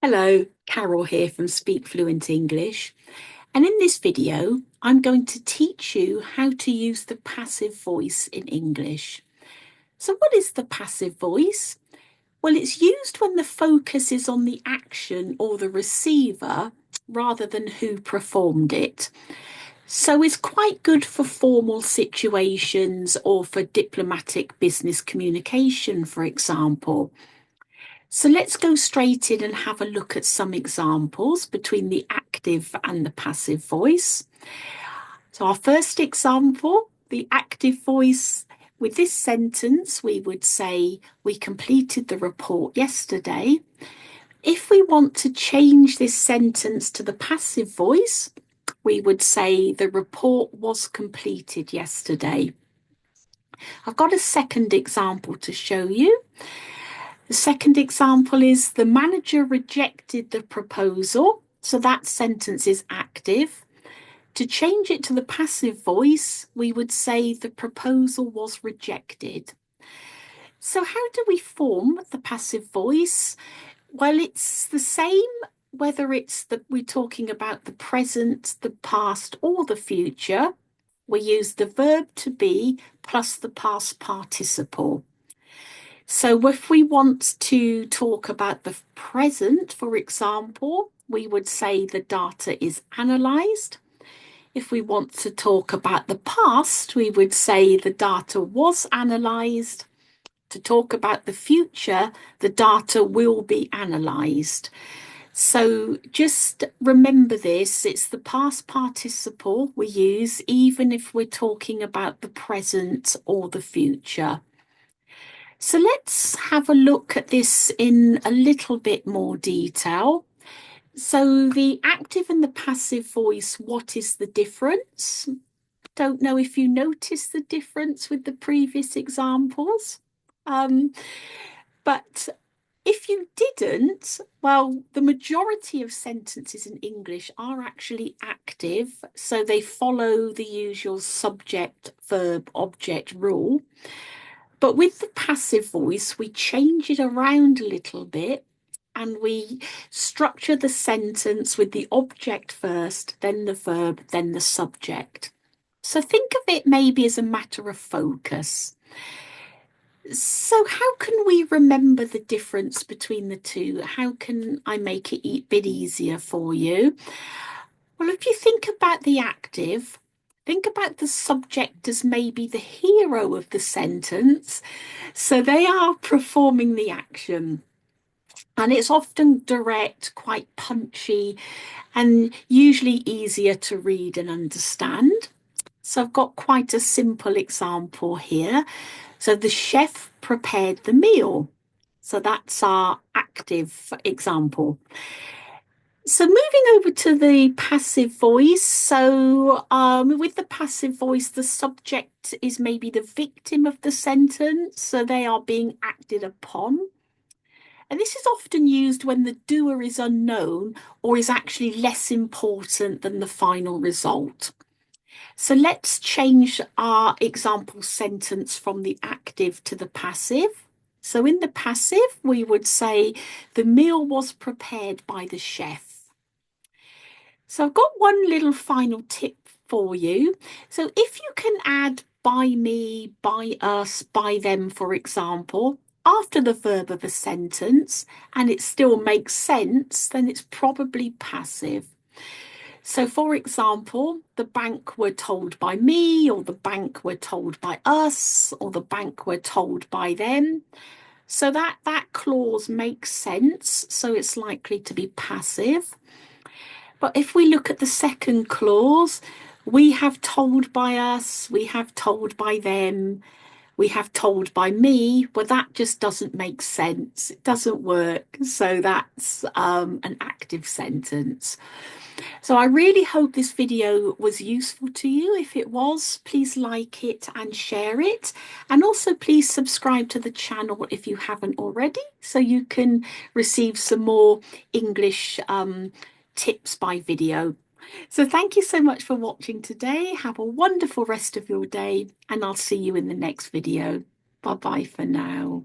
Hello, Carol here from Speak Fluent English. And in this video, I'm going to teach you how to use the passive voice in English. So what is the passive voice? Well, it's used when the focus is on the action or the receiver rather than who performed it. So it's quite good for formal situations or for diplomatic business communication, for example. So let's go straight in and have a look at some examples between the active and the passive voice. So our first example, the active voice, with this sentence, we would say, we completed the report yesterday. If we want to change this sentence to the passive voice, we would say the report was completed yesterday. I've got a second example to show you. The second example is the manager rejected the proposal. So that sentence is active. To change it to the passive voice, we would say the proposal was rejected. So how do we form the passive voice? Well, it's the same whether we're talking about the present, the past, or the future. We use the verb to be plus the past participle. So if we want to talk about the present, for example, we would say the data is analysed. If we want to talk about the past, we would say the data was analysed. To talk about the future, the data will be analysed. So just remember this, it's the past participle we use even if we're talking about the present or the future. So let's have a look at this in a little bit more detail. So the active and the passive voice, what is the difference? Don't know if you noticed the difference with the previous examples. But if you didn't, well, the majority of sentences in English are actually active, so they follow the usual subject, verb, object rule. But with the passive voice, we change it around a little bit and we structure the sentence with the object first, then the verb, then the subject. So think of it maybe as a matter of focus. So, how can we remember the difference between the two? How can I make it a bit easier for you? Well, if you think about the active, think about the subject as maybe the hero of the sentence. So they are performing the action. And it's often direct, quite punchy, and usually easier to read and understand. So I've got quite a simple example here. So the chef prepared the meal. So that's our active example. So moving over to the passive voice. So with the passive voice, the subject is maybe the victim of the sentence. So they are being acted upon. And this is often used when the doer is unknown or is actually less important than the final result. So let's change our example sentence from the active to the passive. So in the passive, we would say the meal was prepared by the chef. So I've got one little final tip for you. So if you can add by me, by us, by them, for example, after the verb of a sentence, and it still makes sense, then it's probably passive. So, for example, the bank were told by me, or the bank were told by us, or the bank were told by them. So that clause makes sense. So it's likely to be passive. But if we look at the second clause, we have told by us, we have told by them, we have told by me, well, that just doesn't make sense. It doesn't work. So that's an active sentence. So I really hope this video was useful to you. If it was, please like it and share it. And also please subscribe to the channel if you haven't already, so you can receive some more English tips by video. So thank you so much for watching today. Have a wonderful rest of your day, and I'll see you in the next video. Bye bye for now.